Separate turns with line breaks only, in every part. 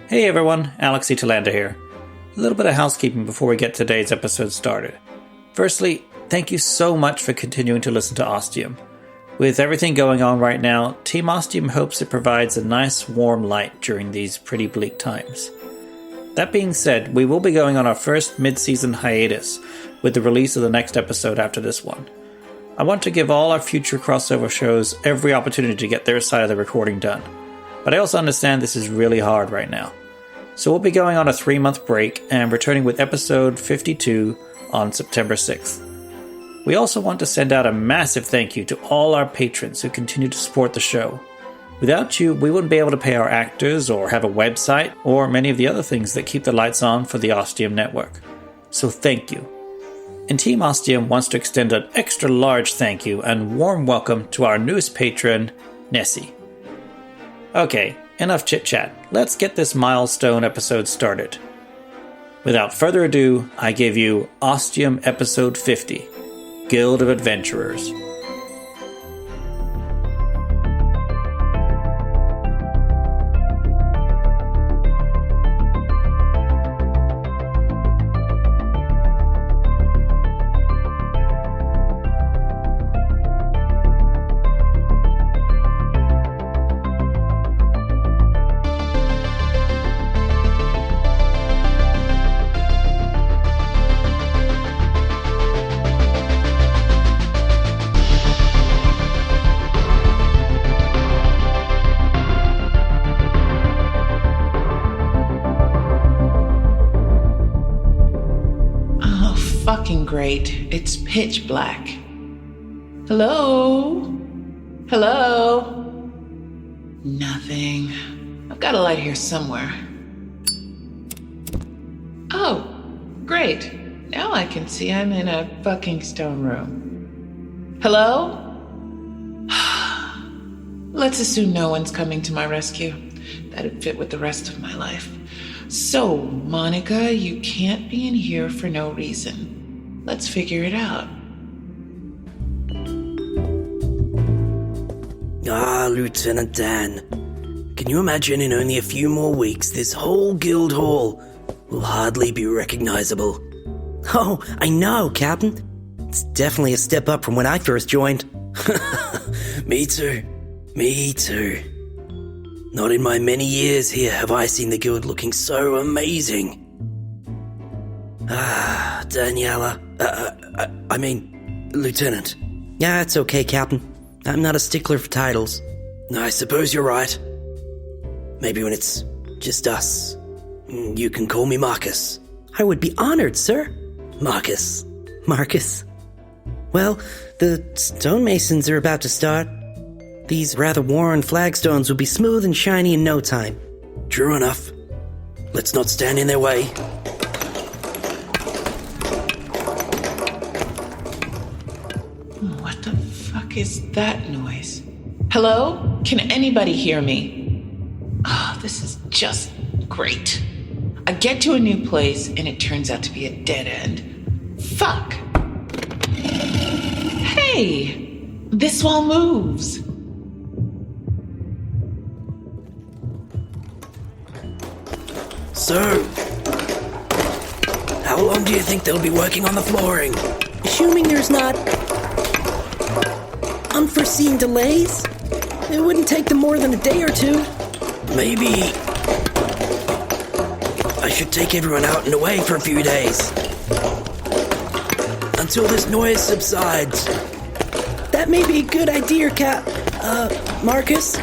Hey everyone, Alex Talander here. A little bit of housekeeping before we get today's episode started. Firstly, thank you so much for continuing to listen to Ostium. With everything going on right now, Team Ostium hopes it provides a nice warm light during these pretty bleak times. That being said, we will be going on our first mid-season hiatus with the release of the next episode after this one. I want to give all our future crossover shows every opportunity to get their side of the recording done, but I also understand this is really hard right now. So we'll be going on a 3-month break and returning with episode 52 on September 6th. We also want to send out a massive thank you to all our patrons who continue to support the show. Without you, we wouldn't be able to pay our actors or have a website or many of the other things that keep the lights on for the Ostium network. So thank you. And Team Ostium wants to extend an extra large thank you and warm welcome to our newest patron, Nessie. Okay, enough chit-chat. Let's get this milestone episode started. Without further ado, I give you Ostium Episode 50, Guild of Adventurers.
Great. It's pitch black. Hello? Hello? Nothing. I've got a light here somewhere. Oh, great. Now I can see I'm in a fucking stone room. Hello? Let's assume no one's coming to my rescue. That'd fit with the rest of my life. So, Monica, you can't be in here for no reason. Let's figure it out.
Lieutenant Dan. Can you imagine in only a few more weeks this whole guild hall will hardly be recognizable? Oh, I know, Captain. It's definitely a step up from when I first joined. Me too. Not in my many years here have I seen the guild looking so amazing. Daniela. Lieutenant. Yeah, it's okay, Captain. I'm not a stickler for titles. I suppose you're right. Maybe when it's just us, you can call me Marcus. I would be honored, sir. Marcus. Well, the stonemasons are about to start. These rather worn flagstones will be smooth and shiny in no time. True enough. Let's not stand in their way.
What the fuck is that noise? Hello? Can anybody hear me? Oh, this is just great. I get to a new place and it turns out to be a dead end. Fuck! Hey! This wall moves!
So, how long do you think they'll be working on the flooring? Assuming there's not unforeseen delays, it wouldn't take them more than a day or two. Maybe I should take everyone out and away for a few days. Until this noise subsides. That may be a good idea, Marcus.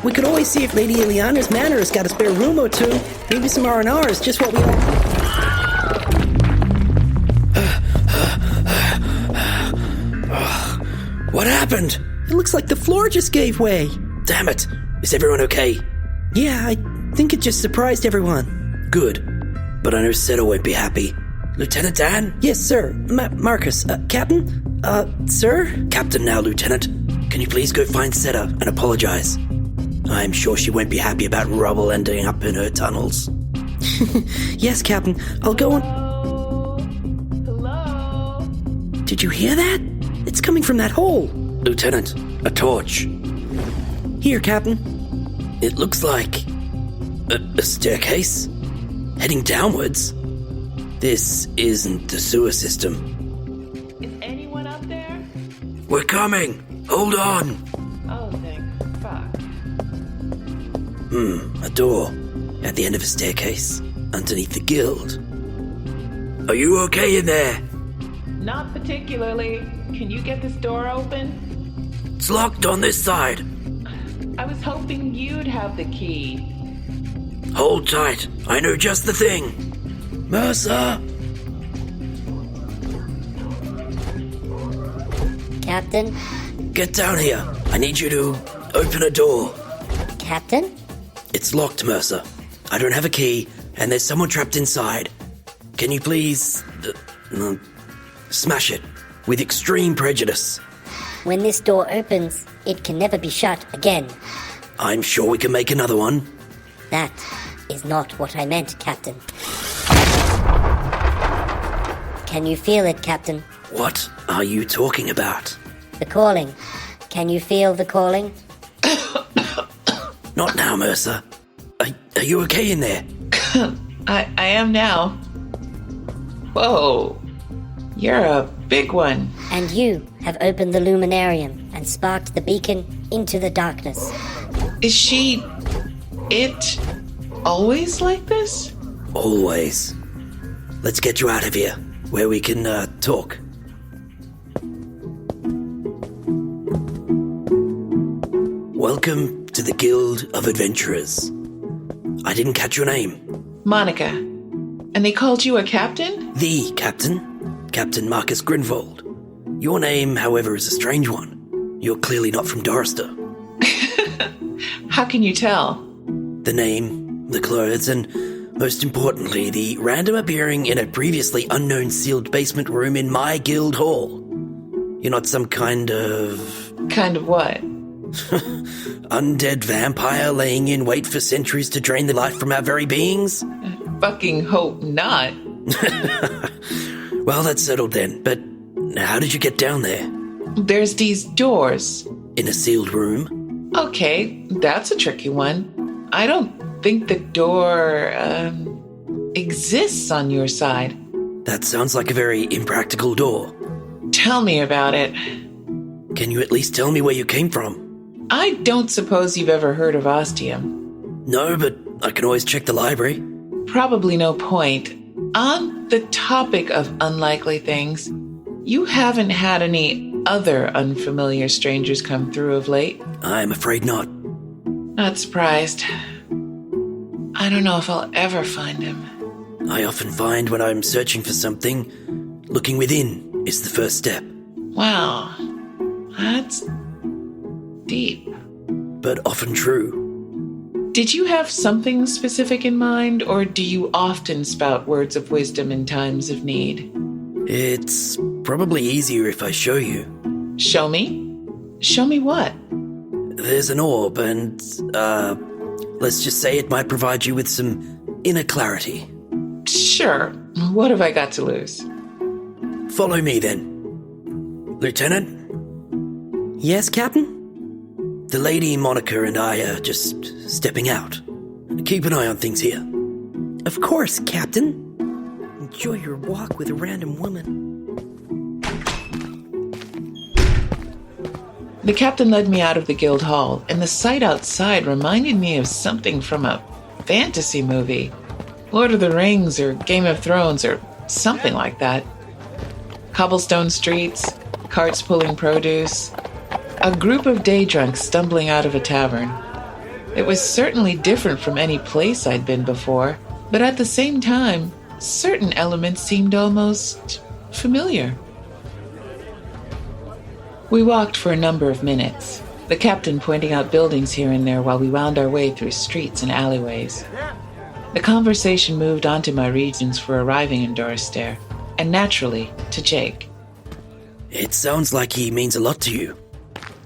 We could always see if Lady Ileana's manor has got a spare room or two. Maybe some R&R is just what we all... What happened? It looks like the floor just gave way. Damn it. Is everyone okay? Yeah, I think it just surprised everyone. Good. But I know Seta won't be happy. Lieutenant Dan? Yes, sir. Marcus. Captain? Sir? Captain now, Lieutenant. Can you please go find Seta and apologize? I'm sure she won't be happy about rubble ending up in her tunnels. Yes, Captain. I'll go on...
Hello?
Did you hear that? It's coming from that hole. Lieutenant, a torch. Here, Captain. It looks like a staircase heading downwards. This isn't the sewer system.
Is anyone up there?
We're coming. Hold on.
Oh, thank fuck.
A door at the end of a staircase underneath the guild. Are you okay in there?
Not particularly. Can you get this door open?
It's locked on this side.
I was hoping you'd have the key.
Hold tight. I know just the thing. Mercer!
Captain?
Get down here. I need you to open a door.
Captain?
It's locked, Mercer. I don't have a key, and there's someone trapped inside. Can you please... smash it with extreme prejudice?
When this door opens, it can never be shut again.
I'm sure we can make another one.
That is not what I meant, Captain. Can you feel it, Captain?
What are you talking about?
The calling. Can you feel the calling?
Not now, Mercer. Are you okay in there?
I am now. Whoa. You're a big one.
And you have opened the luminarium and sparked the beacon into the darkness.
Is she... it... always like this?
Always. Let's get you out of here, where we can, talk. Welcome to the Guild of Adventurers. I didn't catch your name.
Monica. And they called you a captain?
The captain, Captain Marcus Grinvold. Your name, however, is a strange one. You're clearly not from Dorrister.
How can you tell?
The name, the clothes, and most importantly, the random appearing in a previously unknown sealed basement room in my guild hall. You're not some kind of...
Kind of what?
undead vampire laying in wait for centuries to drain the life from our very beings?
Fucking hope not.
Well, that's settled then, but how did you get down there?
There's these doors.
In a sealed room?
Okay, that's a tricky one. I don't think the door, exists on your side.
That sounds like a very impractical door.
Tell me about it.
Can you at least tell me where you came from?
I don't suppose you've ever heard of ostium.
No, but I can always check the library.
Probably no point. On the topic of unlikely things, you haven't had any other unfamiliar strangers come through of late?
I'm afraid not.
Not surprised. I don't know if I'll ever find him.
I often find when I'm searching for something, looking within is the first step.
Wow. That's deep.
But often true.
Did you have something specific in mind, or do you often spout words of wisdom in times of need?
It's probably easier if I show you.
Show me? Show me what?
There's an orb, and, let's just say it might provide you with some inner clarity.
Sure. What have I got to lose?
Follow me, then. Lieutenant?
Yes, Captain?
The Lady Monica and I are just stepping out. Keep an eye on things here.
Of course, Captain. Enjoy your walk with a random woman.
The captain led me out of the guild hall, and the sight outside reminded me of something from a fantasy movie. Lord of the Rings or Game of Thrones or something like that. Cobblestone streets, carts pulling produce, a group of day drunks stumbling out of a tavern. It was certainly different from any place I'd been before, but at the same time, certain elements seemed almost familiar. We walked for a number of minutes, the captain pointing out buildings here and there while we wound our way through streets and alleyways. The conversation moved on to my reasons for arriving in Dorrister, and naturally, to Jake.
It sounds like he means a lot to you.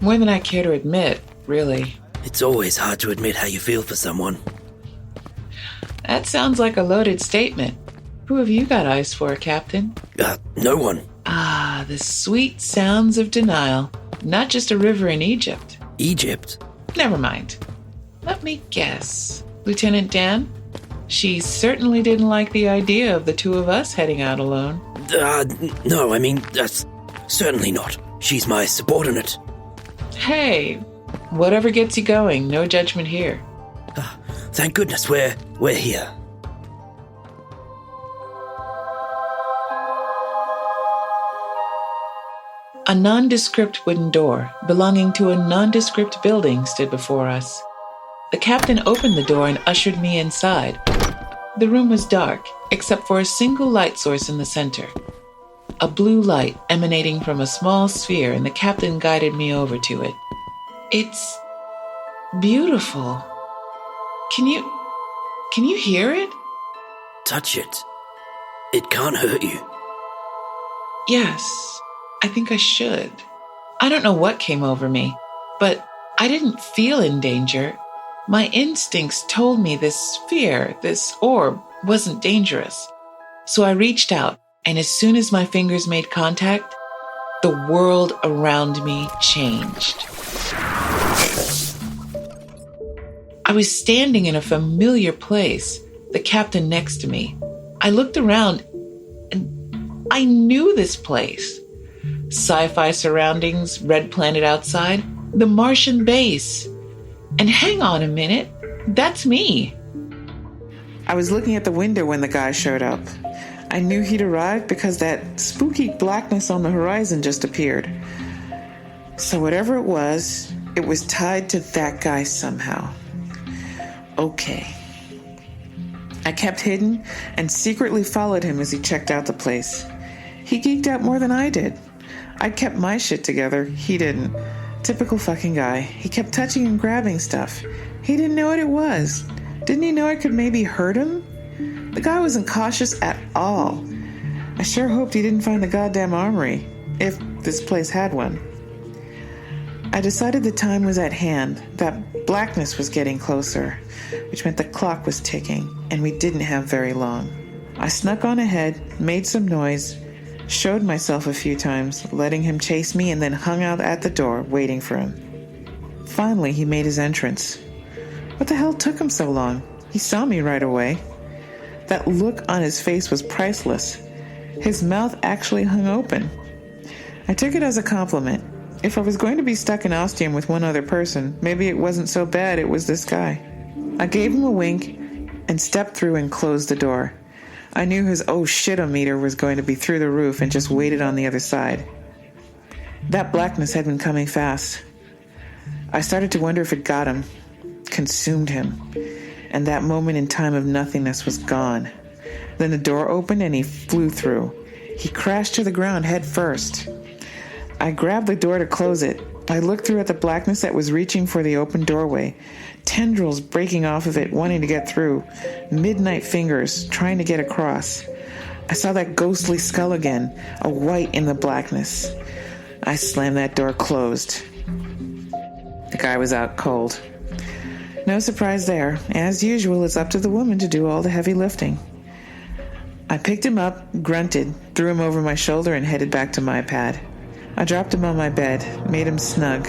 More than I care to admit, really.
It's always hard to admit how you feel for someone.
That sounds like a loaded statement. Who have you got eyes for, Captain?
No one.
Ah, the sweet sounds of denial. Not just a river in Egypt.
Egypt?
Never mind. Let me guess. Lieutenant Dan? She certainly didn't like the idea of the two of us heading out alone.
No, I mean, certainly not. She's my subordinate.
Hey, whatever gets you going, no judgment here.
Thank goodness we're here.
A nondescript wooden door belonging to a nondescript building stood before us. The captain opened the door and ushered me inside. The room was dark, except for a single light source in the center. A blue light emanating from a small sphere, and the captain guided me over to it. It's beautiful. Can you hear it?
Touch it. It can't hurt you.
Yes, I think I should. I don't know what came over me, but I didn't feel in danger. My instincts told me this sphere, this orb, wasn't dangerous. So I reached out, and as soon as my fingers made contact, the world around me changed. I was standing in a familiar place, the captain next to me. I looked around, and I knew this place. Sci-fi surroundings, red planet outside, the Martian base. And hang on a minute, that's me.
I was looking at the window when the guy showed up. I knew he'd arrived because that spooky blackness on the horizon just appeared. So whatever it was tied to that guy somehow. Okay. I kept hidden and secretly followed him as he checked out the place. He geeked out more than I did. I kept my shit together. He didn't. Typical fucking guy. He kept touching and grabbing stuff. He didn't know what it was. Didn't he know I could maybe hurt him? The guy wasn't cautious at all. I sure hoped he didn't find the goddamn armory, if this place had one. I decided the time was at hand, that blackness was getting closer, which meant the clock was ticking, and we didn't have very long. I snuck on ahead, made some noise, showed myself a few times, letting him chase me, and then hung out at the door, waiting for him. Finally, he made his entrance. What the hell took him so long? He saw me right away. That look on his face was priceless. His mouth actually hung open. I took it as a compliment. If I was going to be stuck in Ostium with one other person, maybe it wasn't so bad it was this guy. I gave him a wink and stepped through and closed the door. I knew his oh shit-o-meter was going to be through the roof and just waited on the other side. That blackness had been coming fast. I started to wonder if it got him, consumed him, and that moment in time of nothingness was gone. Then the door opened and he flew through. He crashed to the ground head first. I grabbed the door to close it. I looked through at the blackness that was reaching for the open doorway. Tendrils breaking off of it, wanting to get through. Midnight fingers trying to get across. I saw that ghostly skull again, a white in the blackness. I slammed that door closed. The guy was out cold. No surprise there. As usual, it's up to the woman to do all the heavy lifting. I picked him up, grunted, threw him over my shoulder, and headed back to my pad. I dropped him on my bed, made him snug,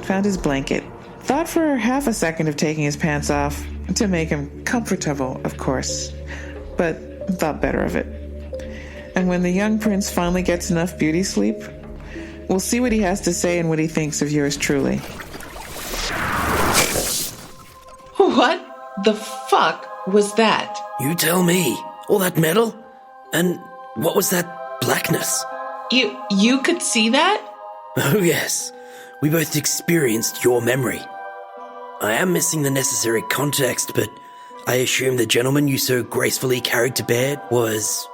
found his blanket. Thought for half a second of taking his pants off, to make him comfortable, of course, but thought better of it. And when the young prince finally gets enough beauty sleep, we'll see what he has to say and what he thinks of yours truly.
What the fuck was that?
You tell me. All that metal? And what was that blackness?
You could see that?
Oh yes, we both experienced your memory. I am missing the necessary context, but I assume the gentleman you so gracefully carried to bed was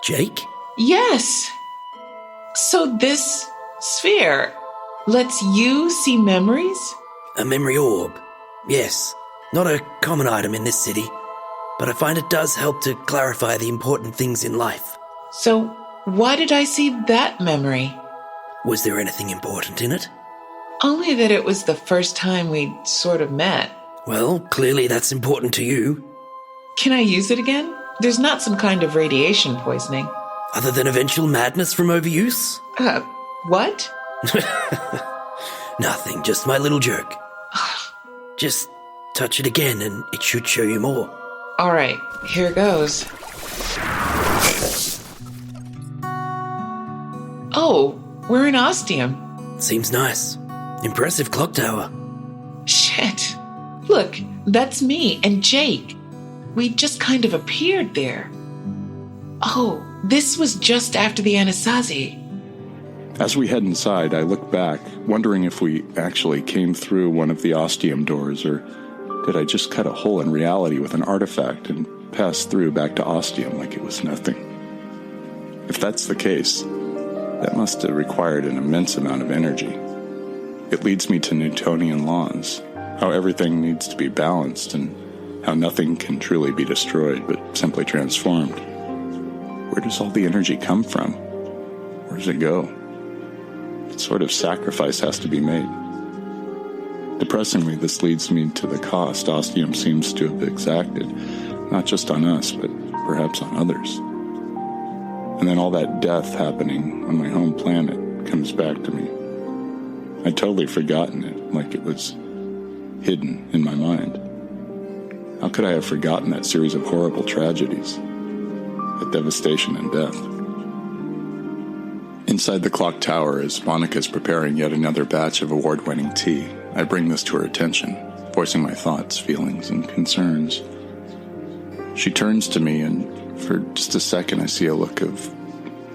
Jake?
Yes. So this sphere lets you see memories?
A memory orb, yes. Not a common item in this city, but I find it does help to clarify the important things in life.
So why did I see that memory?
Was there anything important in it?
Only that it was the first time we'd sort of met.
Well, clearly that's important to you.
Can I use it again? There's not some kind of radiation poisoning.
Other than eventual madness from overuse?
What?
Nothing, just my little joke. Just Touch it again and it should show you more.
All right, here goes. Oh, we're in Ostium.
Seems nice. Impressive clock tower.
Shit. Look, that's me and Jake. We just kind of appeared there. Oh, this was just after the Anasazi.
As we head inside, I look back, wondering if we actually came through one of the Ostium doors, or did I just cut a hole in reality with an artifact and pass through back to Ostium like it was nothing? If that's the case, that must have required an immense amount of energy. It leads me to Newtonian laws, how everything needs to be balanced and how nothing can truly be destroyed but simply transformed. Where does all the energy come from? Where does it go? What sort of sacrifice has to be made? Depressingly, this leads me to the cost Ostium seems to have exacted, not just on us, but perhaps on others. And then all that death happening on my home planet comes back to me. I'd totally forgotten it, like it was hidden in my mind. How could I have forgotten that series of horrible tragedies? That devastation and death. Inside the clock tower, as Monica's preparing yet another batch of award-winning tea, I bring this to her attention, voicing my thoughts, feelings, and concerns. She turns to me, and for just a second I see a look of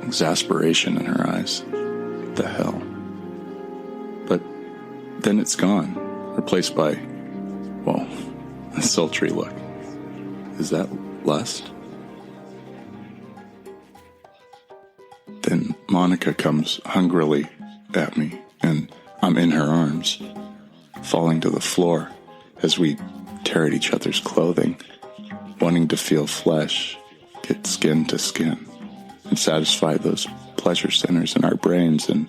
exasperation in her eyes. What the hell? But then it's gone, replaced by, well, a sultry look. Is that lust? Then Monica comes hungrily at me, and I'm in her arms, falling to the floor as we tear at each other's clothing, wanting to feel flesh, get skin to skin, and satisfy those pleasure centers in our brains and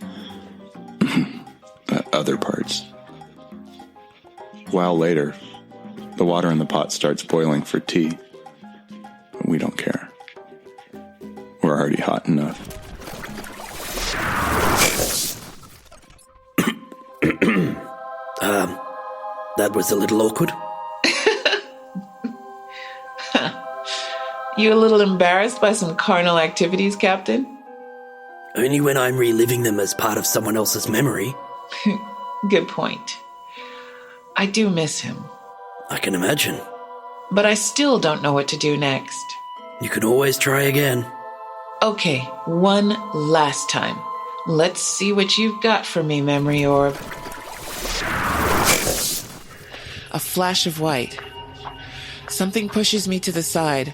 other parts. A while later, the water in the pot starts boiling for tea, but we don't care. We're already hot enough.
That was a little awkward.
You a little embarrassed by some carnal activities, Captain?
Only when I'm reliving them as part of someone else's memory.
Good point. I do miss him.
I can imagine.
But I still don't know what to do next.
You can always try again.
Okay, one last time. Let's see what you've got for me, Memory Orb. A flash of white. Something pushes me to the side.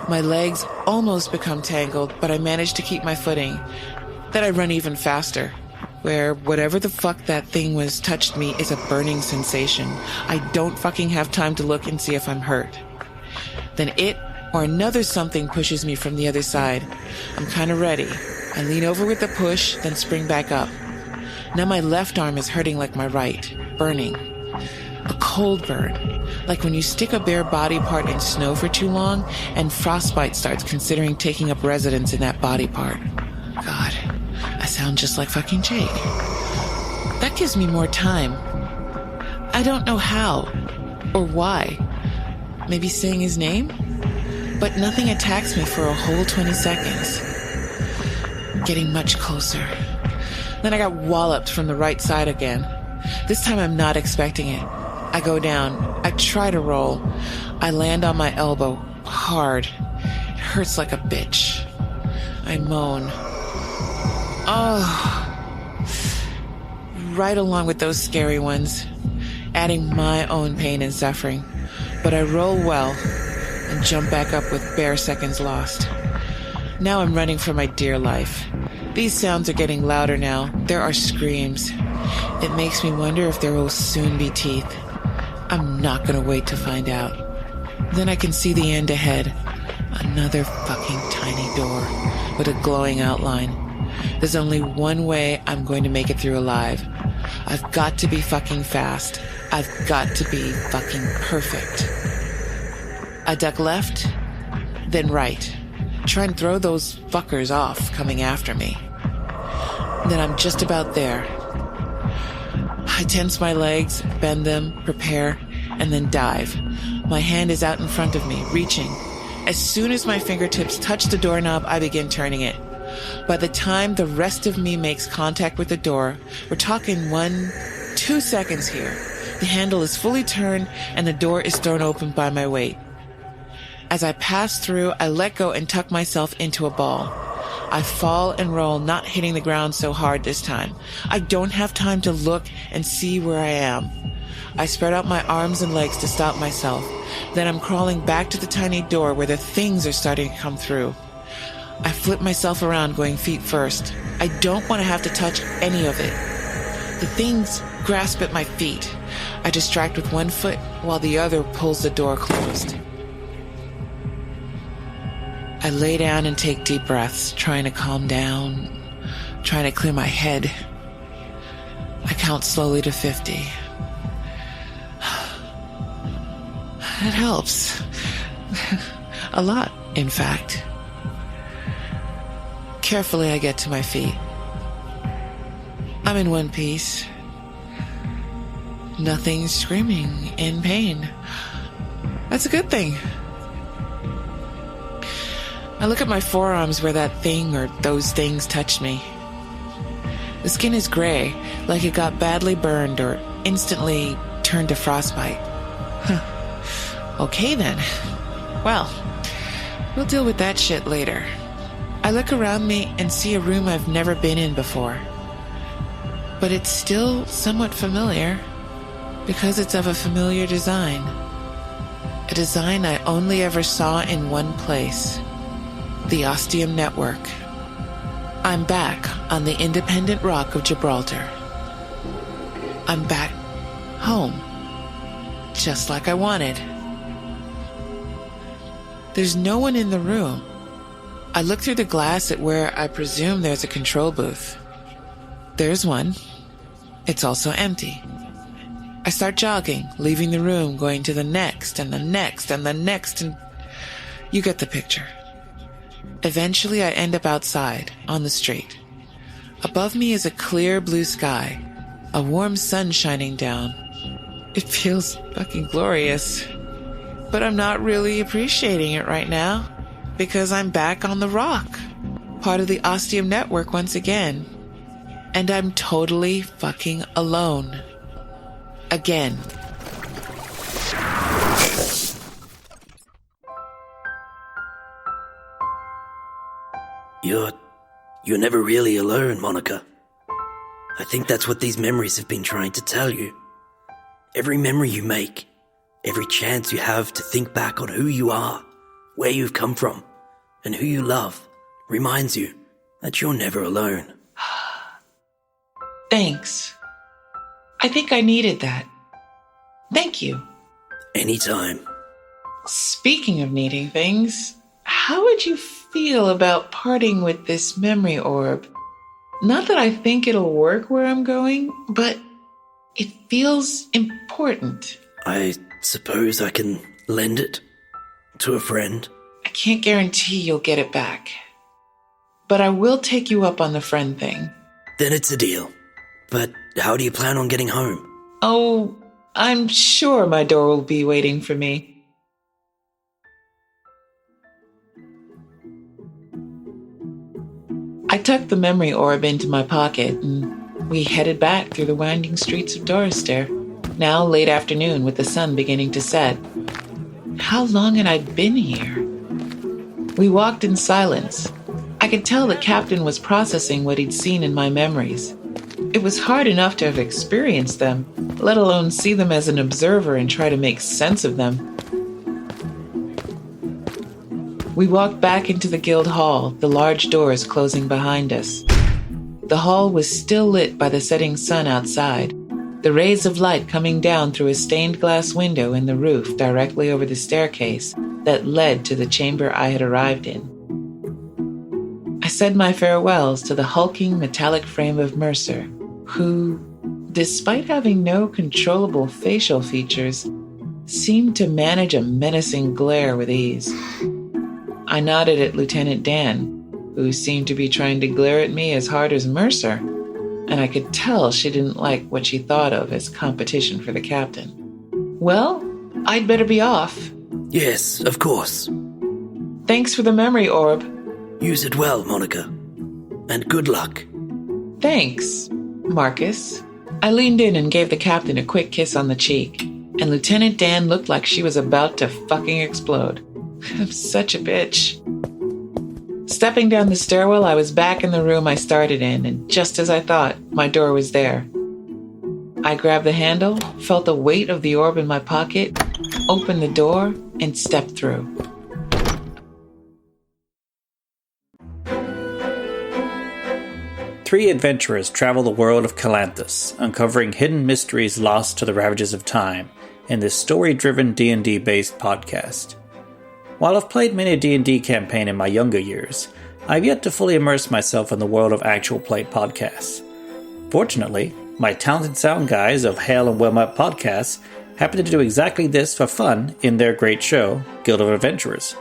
My legs almost become tangled, but I manage to keep my footing. Then I run even faster, where whatever the fuck that thing was touched me is a burning sensation. I don't fucking have time to look and see if I'm hurt. Then it or another something pushes me from the other side. I'm kind of ready. I lean over with the push, then spring back up. Now my left arm is hurting like my right, burning. A cold burn, like when you stick a bare body part in snow for too long and frostbite starts considering taking up residence in that body part. God, I sound just like fucking Jake. That gives me more time. I don't know how or why. Maybe saying his name? But nothing attacks me for a whole 20 seconds. Getting much closer. Then I got walloped from the right side again. This time I'm not expecting it. I go down. I try to roll. I land on my elbow, hard. It hurts like a bitch. I moan. Oh. Right along with those scary ones, adding my own pain and suffering. But I roll well and jump back up with bare seconds lost. Now I'm running for my dear life. These sounds are getting louder now. There are screams. It makes me wonder if there will soon be teeth. I'm not gonna wait to find out. Then I can see the end ahead. Another fucking tiny door with a glowing outline. There's only one way I'm going to make it through alive. I've got to be fucking fast. I've got to be fucking perfect. I duck left, then right. Try and throw those fuckers off coming after me. Then I'm just about there. I tense my legs, bend them, prepare, and then dive. My hand is out in front of me, reaching. As soon as my fingertips touch the doorknob, I begin turning it. By the time the rest of me makes contact with the door, we're talking 1-2 seconds here. The handle is fully turned and the door is thrown open by my weight. As I pass through, I let go and tuck myself into a ball. I fall and roll, not hitting the ground so hard this time. I don't have time to look and see where I am. I spread out my arms and legs to stop myself. Then I'm crawling back to the tiny door where the things are starting to come through. I flip myself around, going feet first. I don't want to have to touch any of it. The things grasp at my feet. I distract with one foot while the other pulls the door closed. I lay down and take deep breaths, trying to calm down, trying to clear my head. I count slowly to 50. It helps. A lot, in fact. Carefully, I get to my feet. I'm in one piece. Nothing screaming in pain. That's a good thing. I look at my forearms where that thing or those things touched me. The skin is gray, like it got badly burned or instantly turned to frostbite. Okay then. Well, we'll deal with that shit later. I look around me and see a room I've never been in before. But it's still somewhat familiar because it's of a familiar design. A design I only ever saw in one place. The Ostium Network. I'm back on the independent rock of Gibraltar. I'm back home. Just like I wanted. There's no one in the room. I look through the glass at where I presume there's a control booth. There's one. It's also empty. I start jogging, leaving the room, going to the next and the next and the next, and you get the picture. Eventually, I end up outside, on the street. Above me is a clear blue sky, a warm sun shining down. It feels fucking glorious. But I'm not really appreciating it right now, because I'm back on the rock, part of the Ostium Network once again. And I'm totally fucking alone. Again.
You're never really alone, Monica. I think that's what these memories have been trying to tell you. Every memory you make, every chance you have to think back on who you are, where you've come from, and who you love, reminds you that you're never alone.
Thanks. I think I needed that. Thank you.
Anytime.
Speaking of needing things, how would you feel about parting with this memory orb? Not that I think it'll work where I'm going, but it feels important.
I suppose I can lend it to a friend.
I can't guarantee you'll get it back, but I will take you up on the friend thing.
Then it's a deal. But how do you plan on getting home?
Oh, I'm sure my door will be waiting for me. I tucked the memory orb into my pocket, and we headed back through the winding streets of Dorister, now late afternoon with the sun beginning to set. How long had I been here? We walked in silence. I could tell the captain was processing what he'd seen in my memories. It was hard enough to have experienced them, let alone see them as an observer and try to make sense of them. We walked back into the guild hall, the large doors closing behind us. The hall was still lit by the setting sun outside, the rays of light coming down through a stained glass window in the roof directly over the staircase that led to the chamber I had arrived in. I said my farewells to the hulking metallic frame of Mercer, who, despite having no controllable facial features, seemed to manage a menacing glare with ease. I nodded at Lieutenant Dan, who seemed to be trying to glare at me as hard as Mercer, and I could tell she didn't like what she thought of as competition for the captain. Well, I'd better be off.
Yes, of course.
Thanks for the memory orb.
Use it well, Monica. And good luck.
Thanks, Marcus. I leaned in and gave the captain a quick kiss on the cheek, and Lieutenant Dan looked like she was about to fucking explode. I'm such a bitch. Stepping down the stairwell, I was back in the room I started in, and just as I thought, my door was there. I grabbed the handle, felt the weight of the orb in my pocket, opened the door, and stepped through.
Three adventurers travel the world of Kalanthus, uncovering hidden mysteries lost to the ravages of time in this story-driven D&D based podcast. While I've played many a D&D campaign in my younger years, I've yet to fully immerse myself in the world of actual play podcasts. Fortunately, my talented sound guys of Hail and Well Met Podcasts happen to do exactly this for fun in their great show, Guild of Adventurers.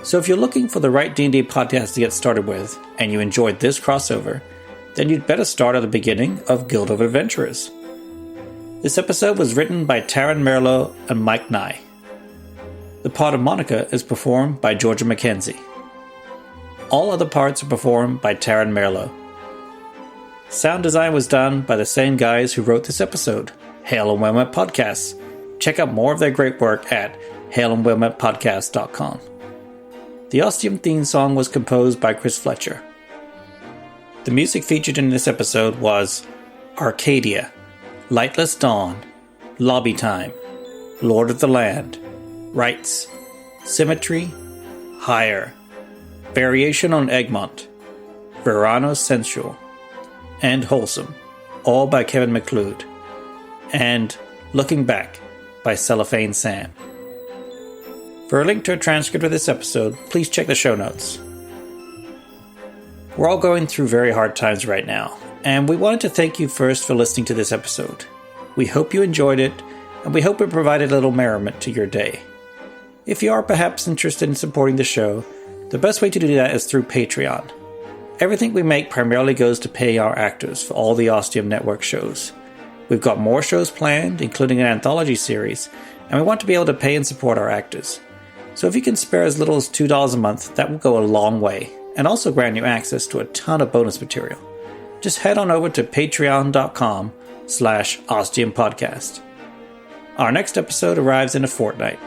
So if you're looking for the right D&D podcast to get started with, and you enjoyed this crossover, then you'd better start at the beginning of Guild of Adventurers. This episode was written by Tarran Merlo and Mike Nye. The part of Monica is performed by Georgia Mckenzie. All other parts are performed by Tarran Merlo. Sound design was done by the same guys who wrote this episode, Hail and Well Met Podcasts. Check out more of their great work at hailandwellmetpodcast.com. The Ostium theme song was composed by Chris Fletcher. The music featured in this episode was Arcadia, Lightless Dawn, Lobby Time, Lord of the Land, Rights, Symmetry, Higher, Variation on Egmont, Verano Sensual, and Wholesome, all by Kevin McLeod, and Looking Back by Cellophane Sam. For a link to a transcript of this episode, please check the show notes. We're all going through very hard times right now, and we wanted to thank you first for listening to this episode. We hope you enjoyed it, and we hope it provided a little merriment to your day. If you are perhaps interested in supporting the show, the best way to do that is through Patreon. Everything we make primarily goes to pay our actors for all the Ostium Network shows. We've got more shows planned, including an anthology series, and we want to be able to pay and support our actors. So if you can spare as little as $2 a month, that will go a long way, and also grant you access to a ton of bonus material. Just head on over to patreon.com/OstiumPodcast. Our next episode arrives in a fortnight.